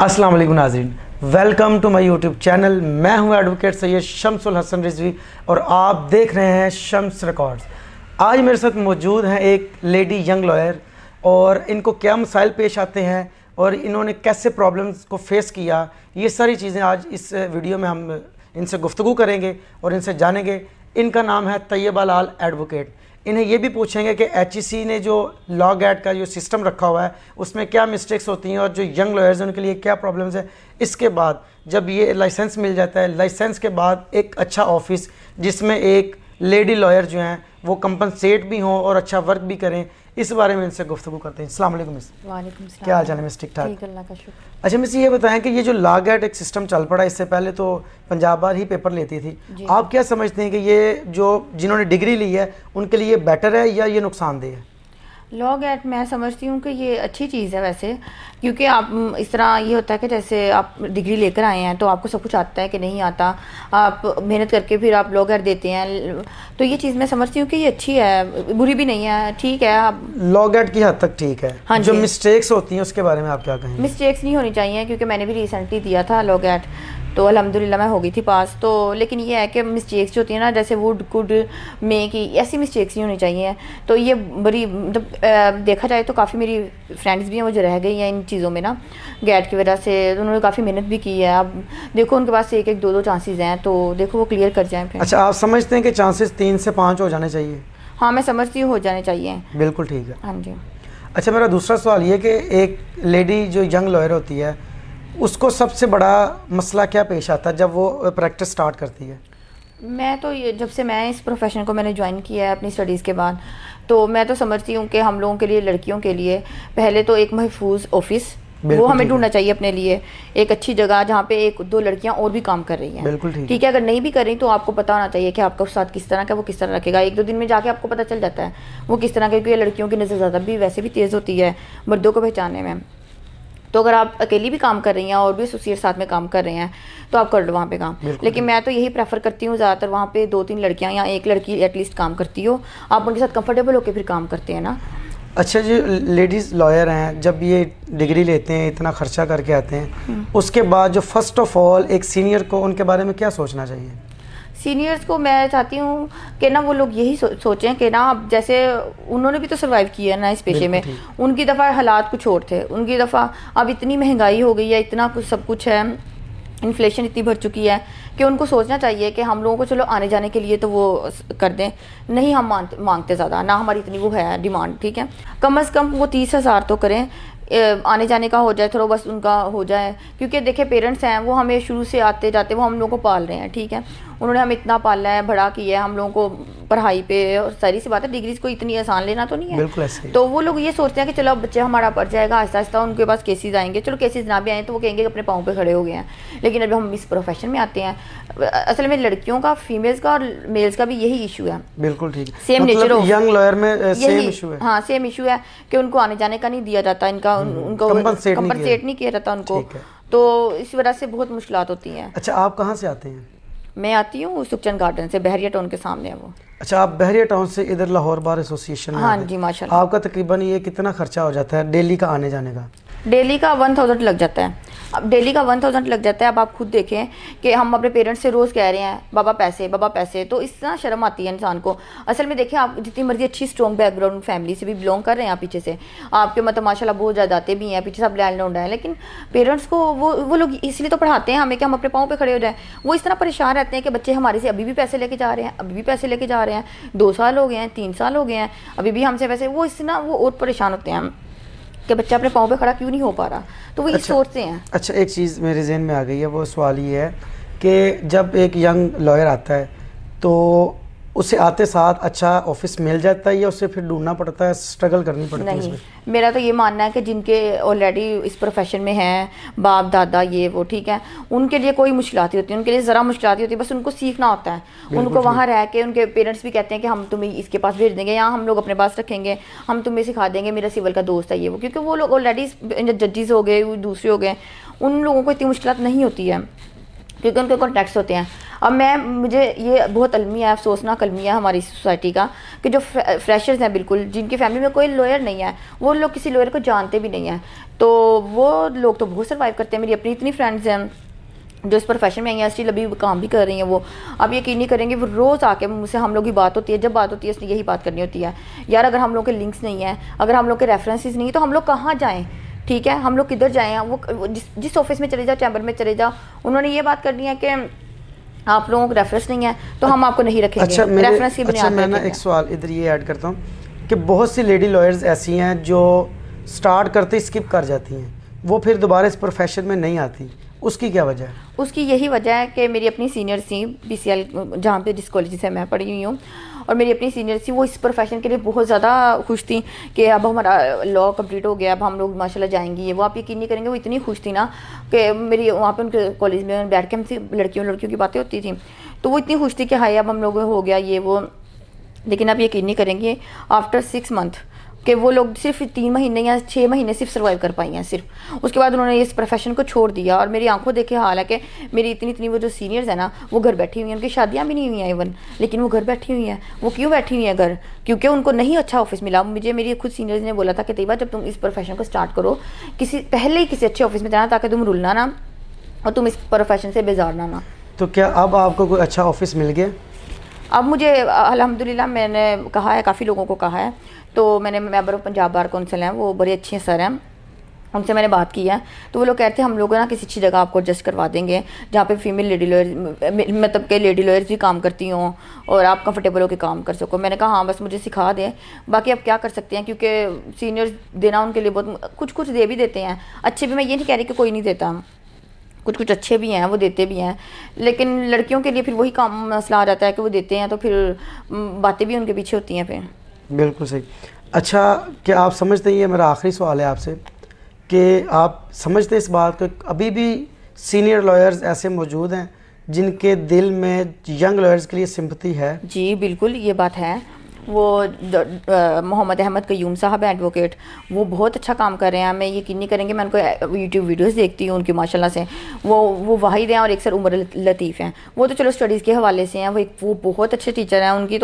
अस्सलाम वालेकुम नाज़रीन, welcome to my YouTube channel. मैं हूं एडवोकेट सैयद शम्सुल हसन रिजवी और आप देख रहे हैं शम्स रिकॉर्ड्स। आज मेरे साथ मौजूद हैं एक लेडी यंग लॉयर और इनको क्या मसाइल पेश आते हैं और इन्होंने कैसे प्रॉब्लम्स को फेस किया, ये सारी चीज़ें आज इस वीडियो में हम इनसे गुफ्तगू करेंगे और इनसे जानेंगे। इनका नाम है तैयबा लाल एडवोकेट। इन्हें ये भी पूछेंगे कि एचईसी ने जो लॉ गैट का जो सिस्टम रखा हुआ है उसमें क्या मिस्टेक्स होती हैं और जो यंग लॉयर्स हैं उनके लिए क्या प्रॉब्लम्स है। इसके बाद जब ये लाइसेंस मिल जाता है, लाइसेंस के बाद एक अच्छा ऑफिस जिसमें एक लेडी लॉयर जो हैं वो कंपनसेट भी हों और अच्छा वर्क भी करें, इस बारे में इनसे गुफ्तगू करते हैं। अस्सलाम वालेकुम मिस। वालेकुम सलाम। क्या हाल चाल है मिस? ठीक ठाक? ठीक, अल्लाह का शुक्र। अच्छा मिस, ये बताएं कि ये जो लॉ गैट एक सिस्टम चल पड़ा, इससे पहले तो पंजाब बार ही पेपर लेती थी, आप क्या समझते हैं कि ये जो जिन्होंने डिग्री ली है उनके लिए बेटर है या ये नुकसानदेह है? लॉ गैट मैं समझती हूँ कि ये अच्छी चीज़ है वैसे, क्योंकि आप इस तरह ये होता है कि जैसे आप डिग्री लेकर आए हैं तो आपको सब कुछ आता है कि नहीं आता, आप मेहनत करके फिर आप लॉ गैट देते हैं, तो ये चीज़ मैं समझती हूँ कि ये अच्छी है, बुरी भी नहीं है, ठीक है। आप लॉ गैट की हद तक ठीक है। हाँ, जो मिस्टेक्स होती हैं उसके बारे में आप क्या कहेंगे? मिस्टेक्स नहीं होनी चाहिए, क्योंकि मैंने भी रिसेंटली दिया था लॉ गैट तो अल्हम्दुलिल्लाह मैं हो गई थी पास। तो लेकिन ये है कि मिस्टेक्स जो होती हैं ना, जैसे वुड कुड में की ऐसी मिस्टेक्स नहीं होनी चाहिए। तो ये बड़ी मतलब देखा जाए तो काफ़ी मेरी फ्रेंड्स भी हैं वो जो रह गई हैं इन चीज़ों में ना, गैट की वजह से। उन्होंने काफ़ी मेहनत भी की है। अब देखो उनके पास एक एक दो दो चांसेस हैं, तो देखो वो क्लियर कर जाएँ फिर। अच्छा, आप समझते हैं कि चांसेस 3 से 5 हो जाने चाहिए? हाँ, मैं समझती हूँ हो जाने चाहिए। बिल्कुल ठीक है। हाँ जी। अच्छा, मेरा दूसरा सवाल ये कि एक लेडी जो यंग लॉयर होती है उसको सबसे बड़ा मसला क्या पेश आता है जब वो प्रैक्टिस स्टार्ट करती है? मैं तो ये जब से मैं इस प्रोफेशन को मैंने ज्वाइन किया है अपनी स्टडीज़ के बाद, तो मैं तो समझती हूँ कि हम लोगों के लिए, लड़कियों के लिए पहले तो एक महफूज ऑफिस वो हमें ढूंढना चाहिए अपने लिए, एक अच्छी जगह जहाँ पे एक दो लड़कियाँ और भी काम कर रही हैं। बिल्कुल ठीक है। अगर नहीं भी कर रही तो आपको पता होना चाहिए कि आपका साथ किस तरह का, वो किस तरह रखेगा। एक दो दिन में जाके आपको पता चल जाता है वो किस तरह का, क्योंकि लड़कियों की नज़र ज़्यादा भी वैसे भी तेज़ होती है मर्दों को पहचानने में। तो अगर आप अकेली भी काम कर रही हैं और भी एसोसिएट साथ में काम कर रहे हैं तो आप कर लो वहाँ पे काम। लेकिन मैं तो यही प्रेफर करती हूँ ज़्यादातर वहाँ पे 2-3 लड़कियाँ या एक लड़की एटलीस्ट काम करती हो, आप उनके साथ कंफर्टेबल होकर फिर काम करते हैं ना। अच्छा, जो लेडीज़ लॉयर हैं जब ये डिग्री लेते हैं, इतना खर्चा करके आते हैं, उसके बाद जो फर्स्ट ऑफ ऑल एक सीनियर को उनके बारे में क्या सोचना चाहिए? सीनियर्स को मैं चाहती हूँ कि ना वो लोग यही सोचें कि ना अब जैसे उन्होंने भी तो सर्वाइव किया है ना इस पेशे में। उनकी दफ़ा हालात कुछ और थे, उनकी दफ़ा अब इतनी महंगाई हो गई है, इतना कुछ सब कुछ है, इन्फ्लेशन इतनी बढ़ चुकी है कि उनको सोचना चाहिए कि हम लोगों को चलो आने जाने के लिए तो वो कर दें, नहीं हम मांगते ज़्यादा ना, हमारी इतनी वो है डिमांड, ठीक है, कम से कम वो 30,000 तो करें, आने जाने का हो जाए थोड़ा, बस उनका हो जाए। क्योंकि देखिए पेरेंट्स हैं वो हमें शुरू से आते जाते वो हम लोगों को पाल रहे हैं, ठीक है, उन्होंने हमें इतना पाला है, बड़ा किया है हम लोगों को पढ़ाई पे, और सारी सी बात है डिग्रीज को इतनी आसान लेना तो नहीं है। बिल्कुल ऐसे ही। तो वो लोग ये सोचते हैं कि चलो अब बच्चे हमारा पढ़ जाएगा, आहिस्ता आहिस्ता उनके पास केसेस आएंगे, चलो केसेस ना भी आए तो वो कहेंगे अपने पाँव पे खड़े हो गए हैं। लेकिन अभी हम इस प्रोफेशन में आते हैं, असल में लड़कियों का, फीमेल्स का और मेल्स का भी यही इशू है। बिल्कुल ठीक। Same nature of young lawyer में सेम इशू है। हाँ, सेम इशू है कि उनको आने जाने का नहीं दिया जाता, इनका उनको कंपनसेट नहीं किया जाता उनको, तो इस वजह से बहुत मुश्किलात होती हैं। अच्छा, आप कहाँ से आते हैं? मैं आती हूँ सुखचंद गार्डन से, बहरिया टाउन के सामने है वो। अच्छा, आप बहरिया टाउन से इधर लाहौर बार एसोसिएशन में? हाँ जी, माशाल्लाह। आपका तकरीबन ये कितना खर्चा हो जाता है डेली का आने जाने का? डेली का 1000 लग जाता है। अब डेली का 1000 लग जाता है। अब आप खुद देखें कि हम अपने पेरेंट्स से रोज़ कह रहे हैं बाबा पैसे, तो इस तरह शर्म आती है इंसान को। असल में देखिए, आप जितनी मर्जी अच्छी स्ट्रॉन्ग बैकग्राउंड फैमिली से भी बिलोंग कर रहे हैं, आप पीछे से आपके मतलब माशाल्लाह बहुत ज़्यादा आते भी हैं, पीछे सब लैंड है, लेकिन पेरेंट्स को वो लोग इसलिए तो पढ़ाते हैं हमें कि हम अपने पाँव पर खड़े हो जाएँ। वो इस तरह परेशान रहते हैं कि बच्चे हमारे से अभी भी पैसे लेके जा रहे हैं, अभी भी पैसे लेके जा रहे हैं, 2 साल हो गए हैं, 3 साल हो गए हैं, अभी भी हमसे पैसे, वो इससे ना वो और परेशान होते हैं कि बच्चा अपने पाँव पे खड़ा क्यों नहीं हो पा रहा, तो वो ये सोचते हैं। अच्छा, एक चीज़ मेरे जहन में आ गई है, वो सवाल ये है कि जब एक यंग लॉयर आता है तो उसे आते साथ अच्छा ऑफिस मिल जाता है या उसे फिर ढूंढना पड़ता है, स्ट्रगल करनी पड़ती है? नहीं, मेरा तो ये मानना है कि जिनके ऑलरेडी इस प्रोफेशन में हैं, बाप दादा ये वो, ठीक है, उनके लिए कोई मुश्किलात होती है, उनके लिए ज़रा मुश्किलात होती है, बस उनको सीखना होता है। उनको वहाँ रह के उनके पेरेंट्स भी कहते हैं कि हम तुम्हें इसके पास भेज देंगे या हम लोग अपने पास रखेंगे, हम तुम्हें सिखा देंगे, मेरा सिविल का दोस्त है ये वो, क्योंकि वो लोग ऑलरेडी जजेस हो गए, दूसरे हो गए, उन लोगों को इतनी मुश्किलात नहीं होती है। क्योंकि उनके कॉन्टैक्ट्स होते हैं। अब मुझे ये बहुत अलमिया है, अफसोसनाक अलमिया है हमारी सोसाइटी का कि जो फ्रेशर्स हैं बिल्कुल, जिनकी फैमिली में कोई लॉयर नहीं है, वो लोग किसी लॉयर को जानते भी नहीं हैं, तो वो लोग तो बहुत सर्वाइव करते हैं। मेरी अपनी इतनी फ्रेंड्स हैं जो इस प्रोफेशन में आई हैं, स्टिल अभी काम भी कर रही हैं। वो आप यकीन नहीं करेंगे, वो रोज़ आके मुझसे, हम लोग की बात होती है, जब बात होती है उसने यही बात करनी होती है, यार अगर हम लोग के लिंक्स नहीं हैं, अगर हम लोग के रेफरेंसेस नहीं है, तो हम लोग कहाँ जाएँ, ठीक है, हम लोग किधर जाएँ। वो जिस ऑफिस में चले जाओ, चैम्बर में चले जाओ, उन्होंने ये बात करनी है कि आप लोगों को रेफरेंस नहीं है तो हम आपको नहीं रखेंगे। अच्छा, रेफरेंस की बुनियाद मैं ना एक सवाल इधर ये ऐड करता हूँ कि बहुत सी लेडी लॉयर्स ऐसी हैं जो स्टार्ट करते ही स्किप कर जाती हैं, वो फिर दोबारा इस प्रोफेशन में नहीं आती, उसकी क्या वजह है? उसकी यही वजह है कि मेरी अपनी सीनियर थी BCL, जहाँ पे जिस कॉलेज से मैं पढ़ी हुई हूँ, और मेरी अपनी सीनियर थी, वो इस प्रोफेशन के लिए बहुत ज़्यादा खुश थी कि अब हमारा लॉ कंप्लीट हो गया, अब हम लोग माशाल्लाह जाएंगी। ये वो आप यकीन नहीं करेंगे, वो इतनी खुश थी ना कि मेरी वहाँ पे उनके कॉलेज में बैठ के हमसे लड़कियों की बातें होती थी, तो वो इतनी खुश थी कि हाय अब हम लोग हो गया ये वो। लेकिन आप यकीन नहीं करेंगे, आफ्टर 6 मंथ कि वो लोग सिर्फ 3 महीने या 6 महीने सिर्फ सर्वाइव कर पाई हैं सिर्फ, उसके बाद उन्होंने इस प्रोफेशन को छोड़ दिया। और मेरी आंखों देखे हाल है कि मेरी इतनी वो जो सीनियर्स हैं ना, वो घर बैठी हुई हैं, उनकी शादियां भी नहीं हुई हैं इवन, लेकिन वो घर बैठी हुई हैं। वो क्यों बैठी हुई हैं घर? क्योंकि उनको नहीं अच्छा ऑफिस मिला। मुझे मेरी खुद सीनियर्स ने बोला था कि तैयबा, जब तुम इस प्रोफेशन को स्टार्ट करो, पहले ही किसी अच्छे ऑफिस में जाना, ताकि तुम रुलना ना और तुम इस प्रोफेशन से बेजारना ना। तो क्या अब आपको कोई अच्छा ऑफिस मिल गया? अब मुझे अल्हम्दुलिल्लाह, मैंने कहा है, काफ़ी लोगों को कहा है, तो मैंने member of Punjab bar council हैं, वो बड़े अच्छे सर हैं, उनसे मैंने बात की है, तो वो लोग कहते हैं हम लोग ना किसी अच्छी जगह आपको एडजस्ट करवा देंगे जहाँ पे फीमेल लेडी लॉयर, मतलब के लेडी लॉयर्स भी काम करती हों और आप कंफर्टेबल होकर काम कर सको। मैंने कहा हाँ, बस मुझे सिखा दें, बाकी आप क्या कर सकते हैं, क्योंकि सीनियर्स देना उनके लिए बहुत कुछ दे भी देते हैं अच्छे भी। मैं ये नहीं कह रही कि कोई नहीं देता, कुछ अच्छे भी हैं, वो देते भी हैं, लेकिन लड़कियों के लिए फिर वही काम मसला आ जाता है कि वो देते हैं तो फिर बातें भी उनके पीछे होती हैं फिर। बिल्कुल सही। अच्छा, क्या आप समझते हैं, ये मेरा आखिरी सवाल है आपसे, कि आप समझते हैं इस बात को, अभी भी सीनियर लॉयर्स ऐसे मौजूद हैं जिनके दिल में यंग लॉयर्स के लिए सिंपैथी है? जी बिल्कुल, ये बात है। वो मोहम्मद अहमद कयूम साहब एडवोकेट, वो बहुत अच्छा काम कर रहे हैं। मैं यकीन नहीं करेंगे, मैं उनको यूट्यूब वीडियोस देखती हूँ उनकी माशाल्लाह से। वो वाहिद हैं, और एक सर उमर लतीफ़ हैं, वो तो चलो स्टडीज़ के हवाले से हैं, वो बहुत अच्छे टीचर हैं। उनके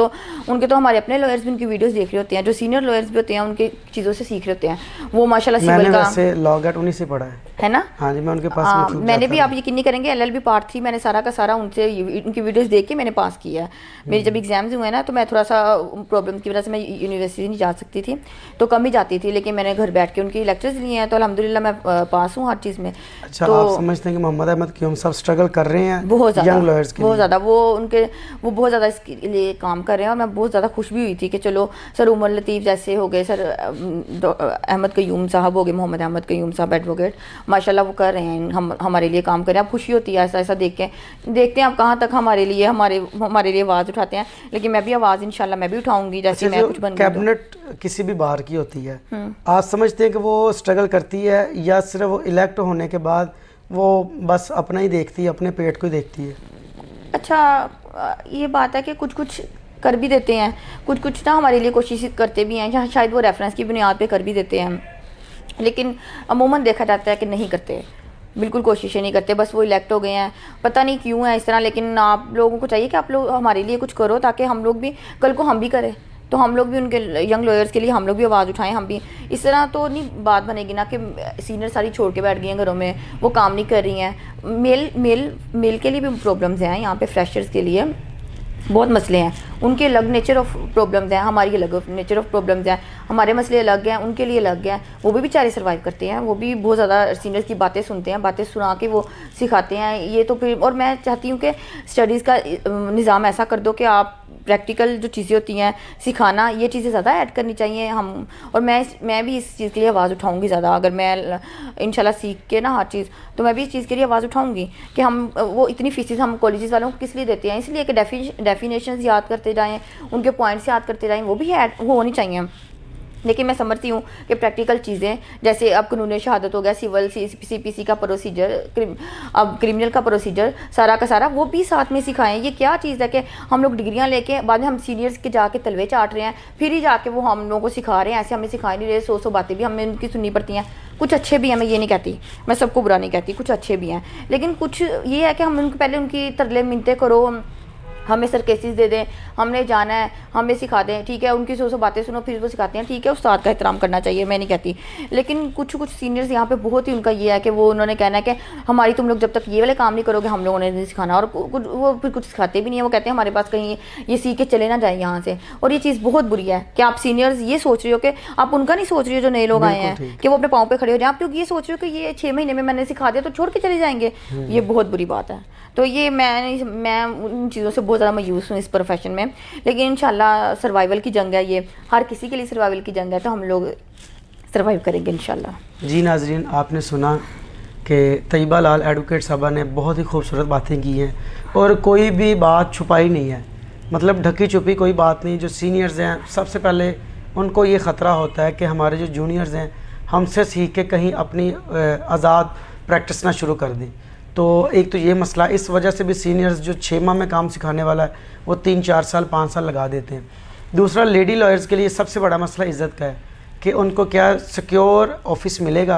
तो हमारे अपने लॉयर्स भी उनकी वीडियोस देख रहे होते हैं, जो सीनियर लॉयर्स भी होते हैं उनकी चीज़ों से सीख रहे होते हैं। वो माशाल्लाह सिविल का वैसे लॉ गेट उन्हीं से पढ़ा है ना? हाँ जी, मैं उनके पास मैंने भी, आप यकीन नहीं करेंगे, LLB पार्ट 3 मैंने सारा का सारा उनसे उनकी वीडियोस देख के मैंने पास किया है। मेरी जब एग्जाम्स हुए ना, तो मैं थोड़ा सा प्रॉब्लम की वजह से मैं यूनिवर्सिटी नहीं जा सकती थी, तो कम ही जाती थी, लेकिन मैंने घर बैठ के उनकी लेक्चर्स लिए हैं, तो अल्हम्दुलिल्लाह मैं पास हूँ हर चीज़ में। अच्छा, तो आप समझते हैं कि मोहम्मद अहमद क्यों सब स्ट्रगल कर रहे हैं बहुत ज़्यादा, यंग लॉयर्स के बहुत लिए? ज़्यादा वो बहुत ज़्यादा इसके लिए काम कर रहे हैं, और मैं बहुत ज़्यादा खुश भी हुई थी कि चलो सर उमर लतीफ़ जैसे हो गए, सर अहमद कयूम साहब हो गए, मोहम्मद अहमद कयूम साहब एडवोकेट, माशाल्लाह वो कर रहे हैं, हम हमारे लिए काम करें। अब खुशी होती है ऐसा देख के, देखते हैं अब कहाँ तक हमारे लिए आवाज़ उठाते हैं, लेकिन मैं भी आवाज़ इंशाल्लाह मैं भी उठाऊंगी, जैसे मैं कुछ बन गई। कैबिनेट किसी भी बार की होती है, आप समझते हैं कि वो स्ट्रगल करती है, या सिर्फ वो इलेक्ट होने के बाद वो बस अपना ही देखती है, अपने पेट को ही देखती है? अच्छा, ये बात है कि कुछ कर भी देते हैं, कुछ ना हमारे लिए कोशिश करते भी हैं, जहाँ शायद वो रेफरेंस की बुनियाद पे कर भी देते हैं, लेकिन अमूमन देखा जाता है कि नहीं करते, बिल्कुल कोशिशें नहीं करते, बस वो इलेक्ट हो गए हैं, पता नहीं क्यों है इस तरह। लेकिन आप लोगों को चाहिए कि आप लोग हमारे लिए कुछ करो, ताकि हम लोग भी कल को हम भी करें, तो हम लोग भी उनके यंग लॉयर्स के लिए हम लोग भी आवाज़ उठाएं। हम भी इस तरह तो नहीं बात बनेगी ना कि सीनियर सारी छोड़ के बैठ गई हैं घरों में, वो काम नहीं कर रही हैं। मेल के लिए भी प्रॉब्लम्स हैं यहाँ पे, फ्रेशर्स के लिए बहुत मसले हैं, उनके अलग नेचर ऑफ प्रॉब्लम्स हैं, हमारी अलग नेचर ऑफ प्रॉब्लम्स हैं, हमारे मसले अलग हैं, उनके लिए अलग हैं। वो भी बेचारे सर्वाइव करते हैं, वो भी बहुत ज़्यादा सीनियर्स की बातें सुनते हैं, बातें सुना के वो सिखाते हैं। ये तो फिर, और मैं चाहती हूँ कि स्टडीज़ का निज़ाम ऐसा कर दो कि आप प्रैक्टिकल जो चीज़ें होती हैं सिखाना, ये चीज़ें ज़्यादा ऐड करनी चाहिए हम। और मैं भी इस चीज़ के लिए आवाज़ उठाऊंगी ज़्यादा, अगर मैं इंशाल्लाह सीख के ना हर चीज़, तो मैं भी इस चीज़ के लिए आवाज़ उठाऊंगी कि हम वो इतनी फीसेस हम कॉलेजेस वालों को किस लिए देते हैं, इसलिए कि डेफिनेशंस याद करते जाएं, उनके पॉइंट्स याद करते जाएं, वो भी ऐड वो होनी चाहिए। लेकिन मैं समझती हूँ कि प्रैक्टिकल चीज़ें जैसे अब कानून शहादत हो गया, सिविल CPC का प्रोसीजर, अब क्रिमिनल का प्रोसीजर, सारा का सारा वो भी साथ में सिखाएं। ये क्या चीज़ है कि हम लोग डिग्रियां लेके बाद में हम सीनियर्स के जाके तलवे चाट रहे हैं, फिर ही जाके वो हम लोगों को सिखा रहे हैं। ऐसे हमें सिखा नहीं रहे, 100 बातें भी हमें उनकी सुननी पड़ती हैं। कुछ अच्छे भी हैं, मैं ये नहीं कहती, मैं सबको बुरा नहीं कहती, कुछ अच्छे भी हैं, लेकिन कुछ ये है कि हम उनको पहले उनकी तरले मिनते करो, हमें सर केसेस दे दें, हमने जाना है, हमें सिखा दें, ठीक है, उनकी 100 बातें सुनो फिर वो सिखाते हैं, ठीक है, उस्ताद का एहतराम करना चाहिए, मैं नहीं कहती। लेकिन कुछ सीनियर्स यहाँ पे बहुत ही उनका ये है कि वो उन्होंने कहना है कि हमारी तुम लोग जब तक ये वाले काम नहीं करोगे हम लोगों ने नहीं सिखाना, और वो फिर कुछ सिखाते भी नहीं है। वो कहते हैं हमारे पास कहीं ये सीख के चले ना जाए यहाँ से, और ये चीज़ बहुत बुरी है कि आप सीनियर्स ये सोच रहे हो कि आप उनका नहीं सोच रहे हो जो नए लोग आए हैं कि वो अपने पाँव पे खड़े हो जाए, आप लोग ये सोच रहे हो कि ये 6 महीने में मैंने सिखा दिया तो छोड़ के चले जाएंगे। ये बहुत बुरी बात है। तो ये मैं उन चीज़ों से बहुत ज़्यादा मायूस हूँ इस प्रोफेशन में। लेकिन इंशाल्लाह सर्वाइवल की जंग है, ये हर किसी के लिए सर्वाइवल की जंग है, तो हम लोग सर्वाइव करेंगे इंशाल्लाह। जी नाजरीन, आपने सुना कि तैयबा लाल एडवोकेट साहबा ने बहुत ही खूबसूरत बातें की हैं और कोई भी बात छुपाई नहीं है, मतलब ढकी छुपी कोई बात नहीं। जो सीनियर्स हैं सबसे पहले उनको ये ख़तरा होता है कि हमारे जो जूनियर्स हैं हमसे सीख के कहीं अपनी आज़ाद प्रैक्टिस ना शुरू कर दें। तो एक तो ये मसला, इस वजह से भी सीनियर्स जो 6 माह में काम सिखाने वाला है वो 3-4 साल 5 साल लगा देते हैं। दूसरा, लेडी लॉयर्स के लिए सबसे बड़ा मसला इज़्ज़त का है कि उनको क्या सिक्योर ऑफिस मिलेगा,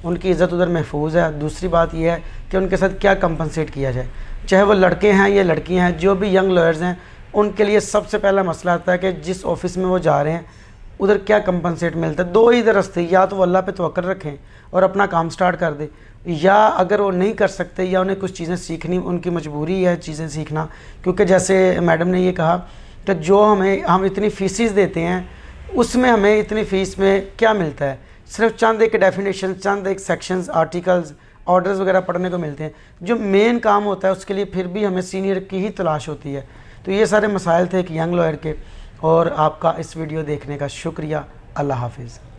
उनकी इज़्ज़त उधर महफूज है। दूसरी बात यह है कि उनके साथ क्या कंपनसेट किया जाए, चाहे वो लड़के हैं या लड़कियां हैं। जो भी यंग लॉयर्स हैं उनके लिए सबसे पहला मसला आता है कि जिस ऑफिस में वो जा रहे हैं उधर क्या कंपनसेट मिलता है। दो ही रास्ते, या तो वो अल्लाह पे तवक्कल रखें और अपना काम स्टार्ट कर दे, या अगर वो नहीं कर सकते या उन्हें कुछ चीज़ें सीखनी, उनकी मजबूरी है चीज़ें सीखना। क्योंकि जैसे मैडम ने ये कहा कि जो हम इतनी फ़ीस देते हैं उसमें हमें इतनी फ़ीस में क्या मिलता है, सिर्फ चंद एक डेफिनेशन, चंद एक सेक्शंस, आर्टिकल्स, ऑर्डर्स वगैरह पढ़ने को मिलते हैं। जो मेन काम होता है उसके लिए फिर भी हमें सीनियर की ही तलाश होती है। तो ये सारे मसाइल थे एक यंग लॉयर के, और आपका इस वीडियो देखने का शुक्रिया। अल्लाह हाफिज़।